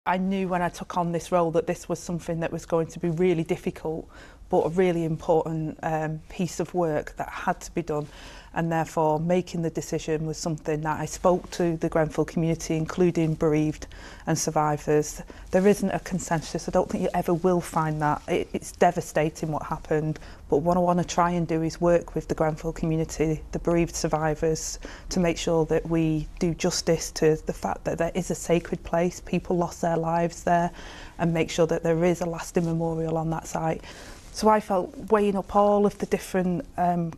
I knew when I took on this role that this was something that was going to be really difficult, but a really important piece of work that had to be done, and therefore making the decision was something that I spoke to the Grenfell community, including bereaved and survivors. There isn't a consensus. I don't think you ever will find that. It's devastating what happened, but what I want to try and do is work with the Grenfell community, the bereaved survivors, to make sure that we do justice to the fact that there is a sacred place, people lost their lives there, and make sure that there is a lasting memorial on that site. So I felt, weighing up all of the different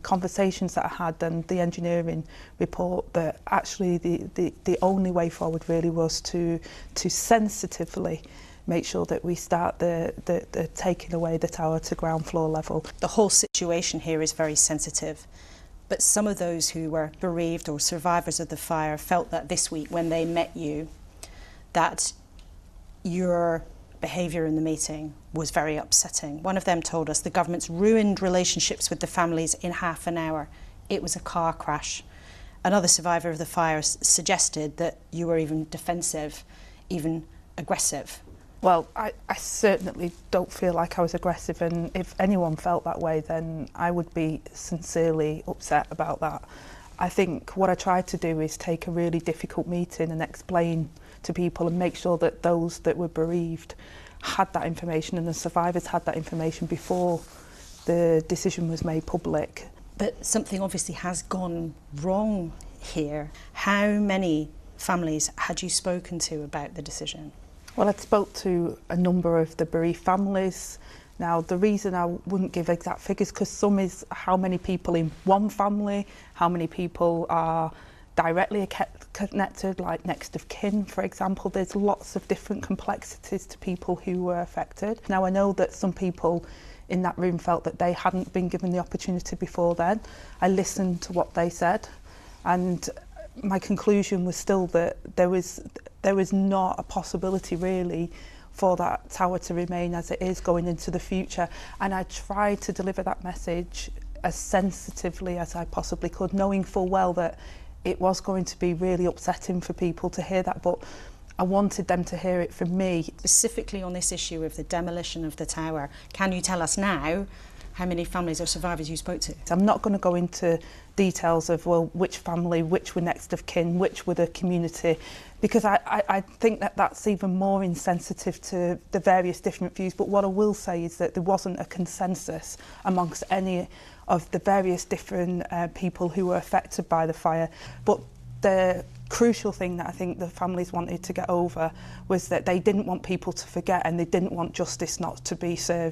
conversations that I had and the engineering report, that actually the only way forward really was to sensitively make sure that we start the taking away the tower to ground floor level. The whole situation here is very sensitive, but some of those who were bereaved or survivors of the fire felt that this week when they met you, that your behaviour in the meeting was very upsetting. One of them told us the government's ruined relationships with the families in half an hour. It was a car crash. Another survivor of the fire suggested that you were even defensive, even aggressive. Well, I certainly don't feel like I was aggressive, and if anyone felt that way, then I would be sincerely upset about that. I think what I tried to do is take a really difficult meeting and explain to people and make sure that those that were bereaved had that information and the survivors had that information before the decision was made public. But something obviously has gone wrong here. How many families had you spoken to about the decision? Well, I'd spoke to a number of the bereaved families. Now, the reason I wouldn't give exact figures, because some is how many people in one family, how many people are directly connected, like next of kin, for example. There's lots of different complexities to people who were affected. Now, I know that some people in that room felt that they hadn't been given the opportunity before then. I listened to what they said, and my conclusion was still that there was not a possibility really for that tower to remain as it is going into the future. And I tried to deliver that message as sensitively as I possibly could, knowing full well that it was going to be really upsetting for people to hear that, but I wanted them to hear it from me. Specifically on this issue of the demolition of the tower, can you tell us now how many families or survivors you spoke to? I'm not going to go into details of, well, which family, which were next of kin, which were the community, because I think that that's even more insensitive to the various different views. But what I will say is that there wasn't a consensus amongst any of the various different people who were affected by the fire. But the crucial thing that I think the families wanted to get over was that they didn't want people to forget, and they didn't want justice not to be served.